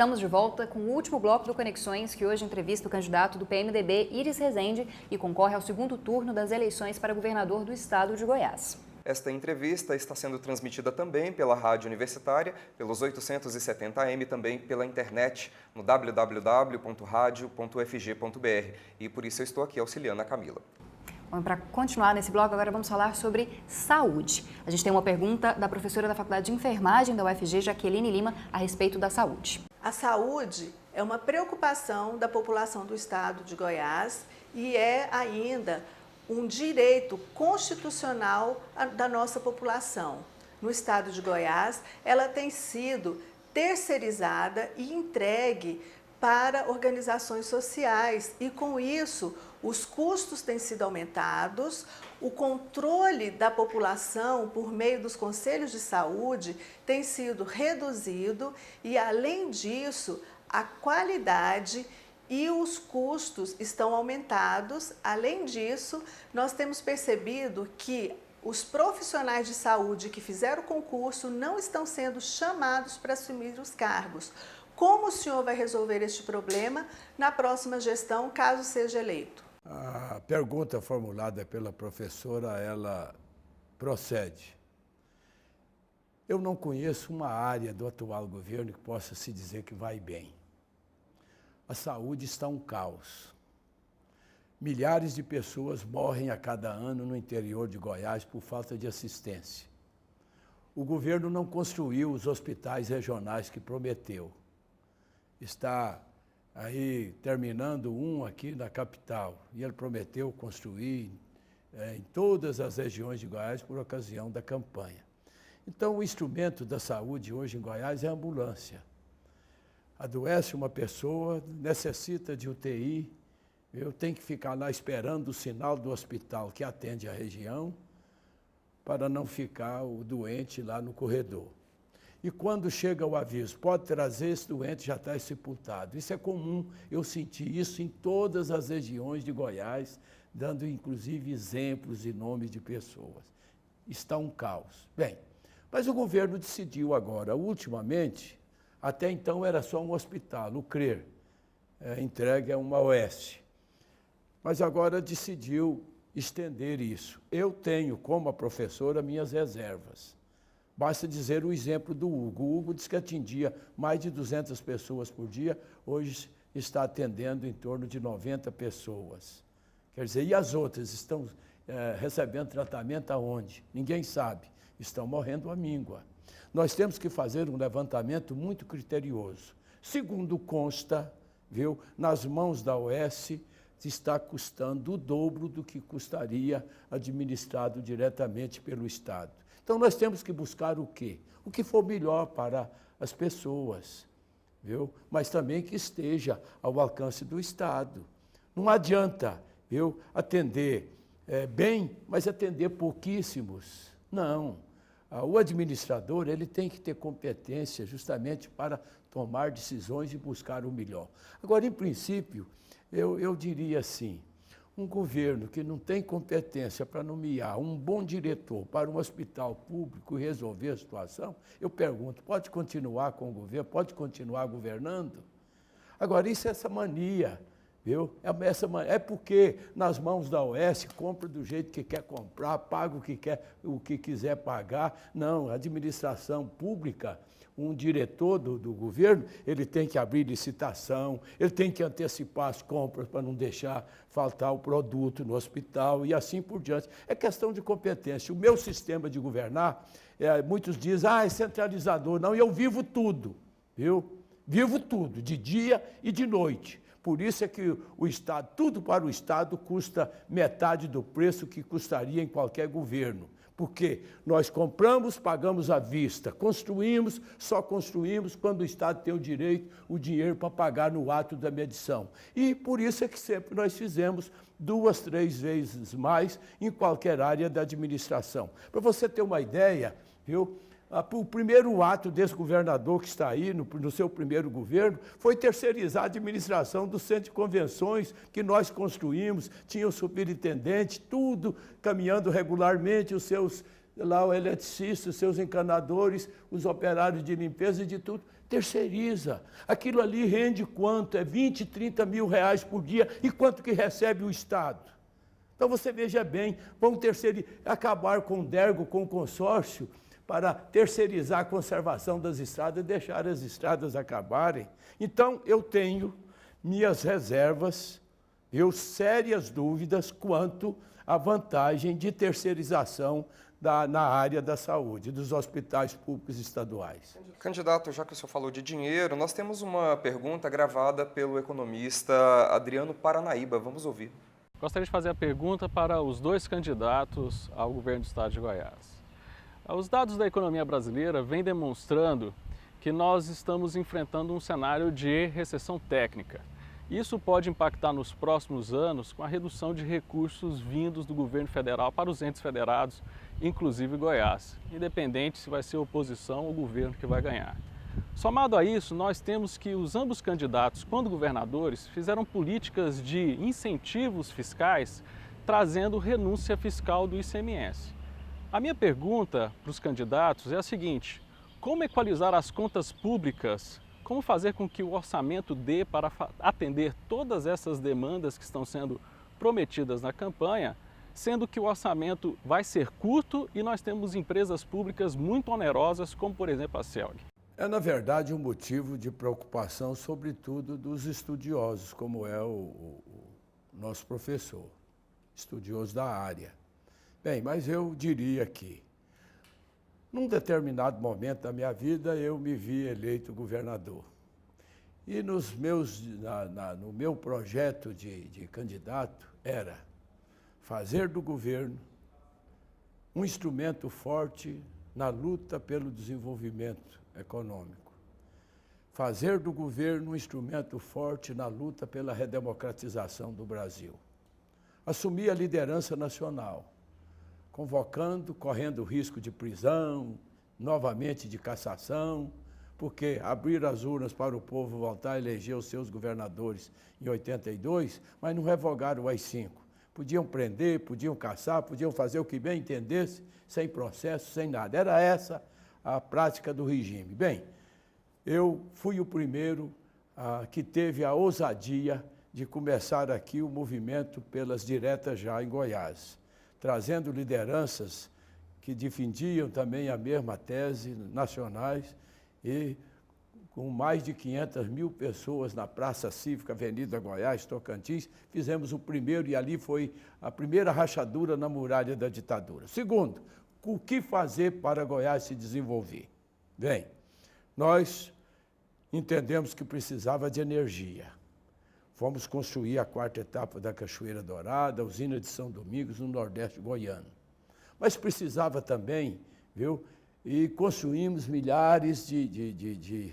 Estamos de volta com o último bloco do Conexões, que hoje entrevista o candidato do PMDB, Iris Rezende, e concorre ao segundo turno das eleições para governador do estado de Goiás. Esta entrevista está sendo transmitida também pela Rádio Universitária, pelos 870am, também pela internet, no www.radio.ufg.br. E por isso eu estou aqui auxiliando a Camila. Bom, para continuar nesse bloco, agora vamos falar sobre saúde. A gente tem uma pergunta da professora da Faculdade de Enfermagem da UFG, Jaqueline Lima, a respeito da saúde. A saúde é uma preocupação da população do estado de Goiás e é ainda um direito constitucional da nossa população. No estado de Goiás, ela tem sido terceirizada e entregue para organizações sociais e, com isso, os custos têm sido aumentados, o controle da população por meio dos conselhos de saúde tem sido reduzido e, além disso, a qualidade e os custos estão aumentados. Além disso, nós temos percebido que os profissionais de saúde que fizeram o concurso não estão sendo chamados para assumir os cargos. Como o senhor vai resolver este problema na próxima gestão, caso seja eleito? A pergunta formulada pela professora, ela procede. Eu não conheço uma área do atual governo que possa se dizer que vai bem. A saúde está um caos. Milhares de pessoas morrem a cada ano no interior de Goiás por falta de assistência. O governo não construiu os hospitais regionais que prometeu. Está aí terminando um aqui na capital e ele prometeu construir em todas as regiões de Goiás por ocasião da campanha. Então, o instrumento da saúde hoje em Goiás é a ambulância. Adoece uma pessoa, necessita de UTI, eu tenho que ficar lá esperando o sinal do hospital que atende a região para não ficar o doente lá no corredor. E quando chega o aviso, pode trazer, esse doente já está sepultado. Isso é comum, eu senti isso em todas as regiões de Goiás, dando inclusive exemplos e nomes de pessoas. Está um caos. Bem, mas o governo decidiu agora, ultimamente, até então era só um hospital, o CRER, entregue a uma OS. Mas agora decidiu estender isso. Eu tenho, como a professora, minhas reservas. Basta dizer o exemplo do Hugo. O Hugo disse que atendia mais de 200 pessoas por dia, hoje está atendendo em torno de 90 pessoas. Quer dizer, e as outras estão recebendo tratamento aonde? Ninguém sabe. Estão morrendo à míngua. Nós temos que fazer um levantamento muito criterioso. Segundo consta, viu, nas mãos da OS, está custando o dobro do que custaria administrado diretamente pelo Estado. Então, nós temos que buscar o quê? O que for melhor para as pessoas, viu? Mas também que esteja ao alcance do Estado. Não adianta, viu, atender bem, mas atender pouquíssimos. Não. O administrador ele tem que ter competência justamente para tomar decisões e buscar o melhor. Agora, em princípio, eu diria assim, um governo que não tem competência para nomear um bom diretor para um hospital público e resolver a situação, eu pergunto, pode continuar com o governo, pode continuar governando? Agora, isso é essa mania, viu? É porque nas mãos da OS compra do jeito que quer comprar, paga o que quiser pagar. Não, a administração pública, um diretor do governo, ele tem que abrir licitação, ele tem que antecipar as compras para não deixar faltar o produto no hospital e assim por diante. É questão de competência. O meu sistema de governar, muitos dizem, é centralizador. Não, eu vivo tudo, viu? Vivo tudo, de dia e de noite. Por isso é que o Estado, tudo para o Estado custa metade do preço que custaria em qualquer governo. Porque nós compramos, pagamos à vista, construímos, só construímos quando o Estado tem o dinheiro para pagar no ato da medição. E por isso é que sempre nós fizemos 2, 3 vezes mais em qualquer área da administração. Para você ter uma ideia, viu? O primeiro ato desse governador que está aí, no seu primeiro governo, foi terceirizar a administração do centro de convenções que nós construímos, tinha o superintendente, tudo caminhando regularmente, os seus lá o eletricista, os seus encanadores, os operários de limpeza e de tudo, terceiriza. Aquilo ali rende quanto? É 20, 30 mil reais por dia. E quanto que recebe o Estado? Então você veja bem, vamos acabar com o DERGO, com o consórcio, para terceirizar a conservação das estradas e deixar as estradas acabarem. Então eu tenho minhas reservas, sérias dúvidas quanto à vantagem de terceirização na área da saúde, dos hospitais públicos estaduais. Candidato, já que o senhor falou de dinheiro, nós temos uma pergunta gravada pelo economista Adriano Paranaíba. Vamos ouvir. Gostaria de fazer a pergunta para os dois candidatos ao governo do estado de Goiás. Os dados da economia brasileira vêm demonstrando que nós estamos enfrentando um cenário de recessão técnica. Isso pode impactar nos próximos anos com a redução de recursos vindos do governo federal para os entes federados, inclusive Goiás, independente se vai ser oposição ou governo que vai ganhar. Somado a isso, nós temos que os ambos candidatos, quando governadores, fizeram políticas de incentivos fiscais, trazendo renúncia fiscal do ICMS. A minha pergunta para os candidatos é a seguinte: como equalizar as contas públicas? Como fazer com que o orçamento dê para atender todas essas demandas que estão sendo prometidas na campanha, sendo que o orçamento vai ser curto e nós temos empresas públicas muito onerosas, como por exemplo a CELG? É, na verdade, um motivo de preocupação, sobretudo dos estudiosos, como é o nosso professor, estudioso da área. Bem, mas eu diria que, num determinado momento da minha vida, eu me vi eleito governador. E no meu projeto de candidato era fazer do governo um instrumento forte na luta pelo desenvolvimento econômico. Fazer do governo um instrumento forte na luta pela redemocratização do Brasil. Assumir a liderança nacional, convocando, correndo risco de prisão, novamente de cassação, porque abrir as urnas para o povo voltar a eleger os seus governadores em 82, mas não revogaram o AI-5. Podiam prender, podiam caçar, podiam fazer o que bem entendesse, sem processo, sem nada. Era essa a prática do regime. Bem, eu fui o primeiro que teve a ousadia de começar aqui o movimento pelas diretas já em Goiás, trazendo lideranças que defendiam também a mesma tese, nacionais, e com mais de 500 mil pessoas na Praça Cívica, Avenida Goiás, Tocantins, fizemos o primeiro, e ali foi a primeira rachadura na muralha da ditadura. Segundo, o que fazer para Goiás se desenvolver? Bem, nós entendemos que precisava de energia. Fomos construir a 4ª etapa da Cachoeira Dourada, a usina de São Domingos, no Nordeste goiano. Mas precisava também, viu? E construímos milhares de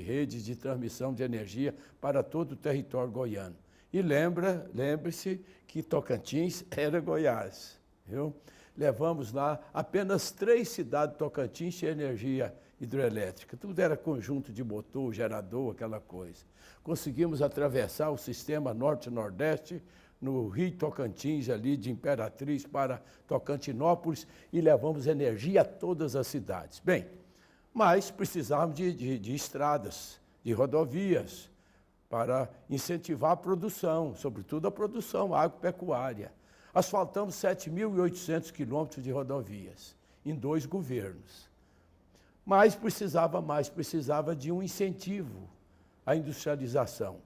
redes de transmissão de energia para todo o território goiano. E lembre-se que Tocantins era Goiás, viu? Levamos lá, apenas 3 cidades de Tocantins tinham energia hidrelétrica. Tudo era conjunto de motor, gerador, aquela coisa. Conseguimos atravessar o sistema norte-nordeste no Rio Tocantins, ali de Imperatriz para Tocantinópolis, e levamos energia a todas as cidades. Bem, mas precisávamos de estradas, de rodovias, para incentivar a produção, sobretudo a produção agropecuária. Asfaltamos 7.800 quilômetros de rodovias, em 2 governos. Mas precisava de um incentivo à industrialização.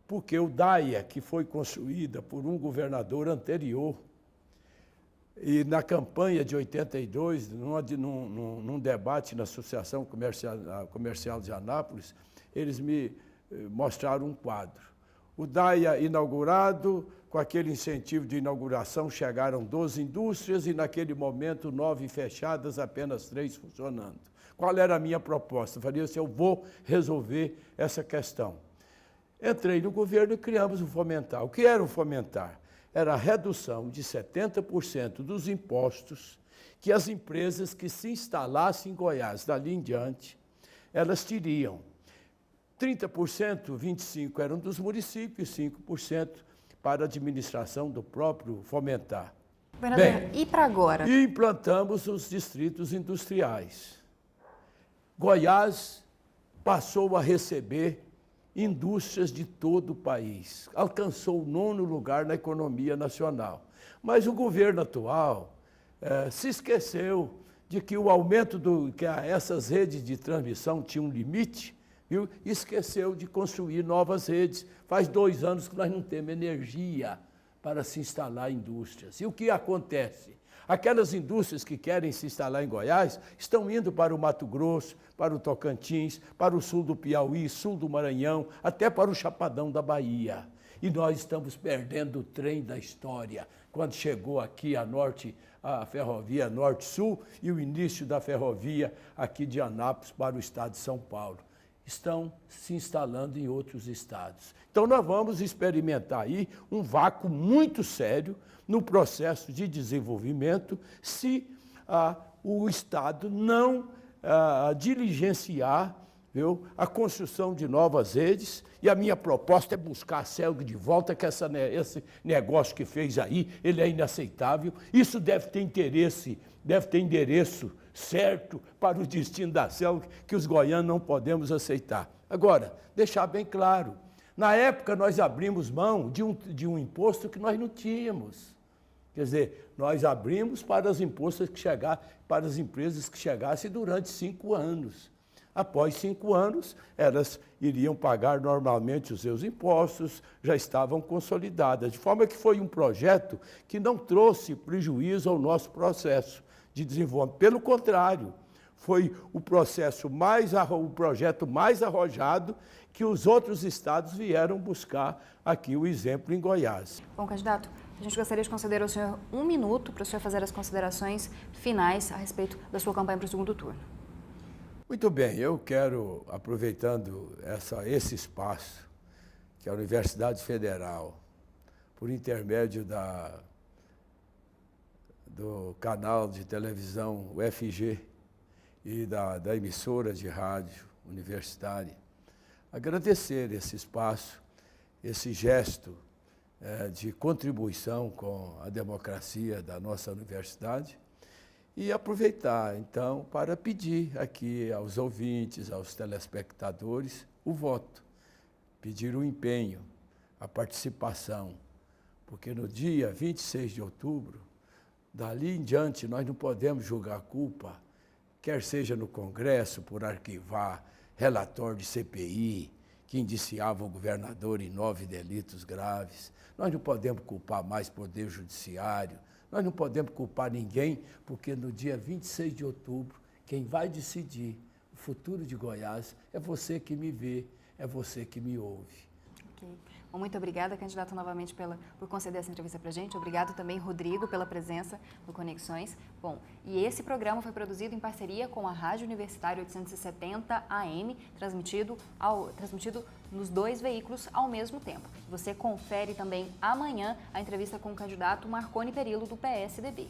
Porque o DAIA, que foi construída por um governador anterior, e na campanha de 82, num debate na Associação Comercial de Anápolis, eles me mostraram um quadro. O DAIA inaugurado, com aquele incentivo de inauguração, chegaram 12 indústrias e, naquele momento, 9 fechadas, apenas 3 funcionando. Qual era a minha proposta? Eu falei assim, eu vou resolver essa questão. Entrei no governo e criamos o Fomentar. O que era o Fomentar? Era a redução de 70% dos impostos que as empresas que se instalassem em Goiás, dali em diante, elas teriam. 30%, 25% eram dos municípios, 5% para a administração do próprio Fomentar. Governador, Bem, e para agora? E implantamos os distritos industriais. Goiás passou a receber indústrias de todo o país. Alcançou o 9º lugar na economia nacional. Mas o governo atual se esqueceu de que o aumento que essas redes de transmissão tinham um limite, viu? Esqueceu de construir novas redes. Faz 2 anos que nós não temos energia para se instalar indústrias. E o que acontece? Aquelas indústrias que querem se instalar em Goiás estão indo para o Mato Grosso, para o Tocantins, para o sul do Piauí, sul do Maranhão, até para o Chapadão da Bahia. E nós estamos perdendo o trem da história. Quando chegou aqui a ferrovia Norte-Sul e o início da ferrovia aqui de Anápolis para o estado de São Paulo. Estão se instalando em outros estados. Então, nós vamos experimentar aí um vácuo muito sério no processo de desenvolvimento se o Estado não diligenciar, viu, a construção de novas redes. E a minha proposta é buscar a CELG de volta, que esse negócio que fez aí, ele é inaceitável. Isso deve ter endereço certo para o destino da CELG, que os goianos não podemos aceitar. Agora, deixar bem claro, na época nós abrimos mão de um imposto que nós não tínhamos. Quer dizer, nós abrimos para as empresas que chegassem durante 5 anos. Após 5 anos, elas iriam pagar normalmente os seus impostos, já estavam consolidadas. De forma que foi um projeto que não trouxe prejuízo ao nosso processo de desenvolvimento. Pelo contrário, foi o projeto mais arrojado que os outros estados vieram buscar aqui o exemplo em Goiás. Bom, candidato, a gente gostaria de conceder ao senhor 1 minuto para o senhor fazer as considerações finais a respeito da sua campanha para o segundo turno. Muito bem, eu quero, aproveitando esse espaço, que a Universidade Federal, por intermédio do canal de televisão UFG e da emissora de rádio universitária, agradecer esse espaço, esse gesto de contribuição com a democracia da nossa universidade e aproveitar, então, para pedir aqui aos ouvintes, aos telespectadores, o voto, pedir o empenho, a participação, porque no dia 26 de outubro, dali em diante, nós não podemos julgar a culpa, quer seja no Congresso, por arquivar relatório de CPI, que indiciava o governador em 9 delitos graves. Nós não podemos culpar mais o Poder Judiciário, nós não podemos culpar ninguém, porque no dia 26 de outubro, quem vai decidir o futuro de Goiás é você que me vê, é você que me ouve. Okay. Bom, muito obrigada, candidato, novamente por conceder essa entrevista para a gente. Obrigado também, Rodrigo, pela presença no Conexões. Bom, e esse programa foi produzido em parceria com a Rádio Universitária 870 AM, transmitido nos 2 veículos ao mesmo tempo. Você confere também amanhã a entrevista com o candidato Marconi Perillo, do PSDB.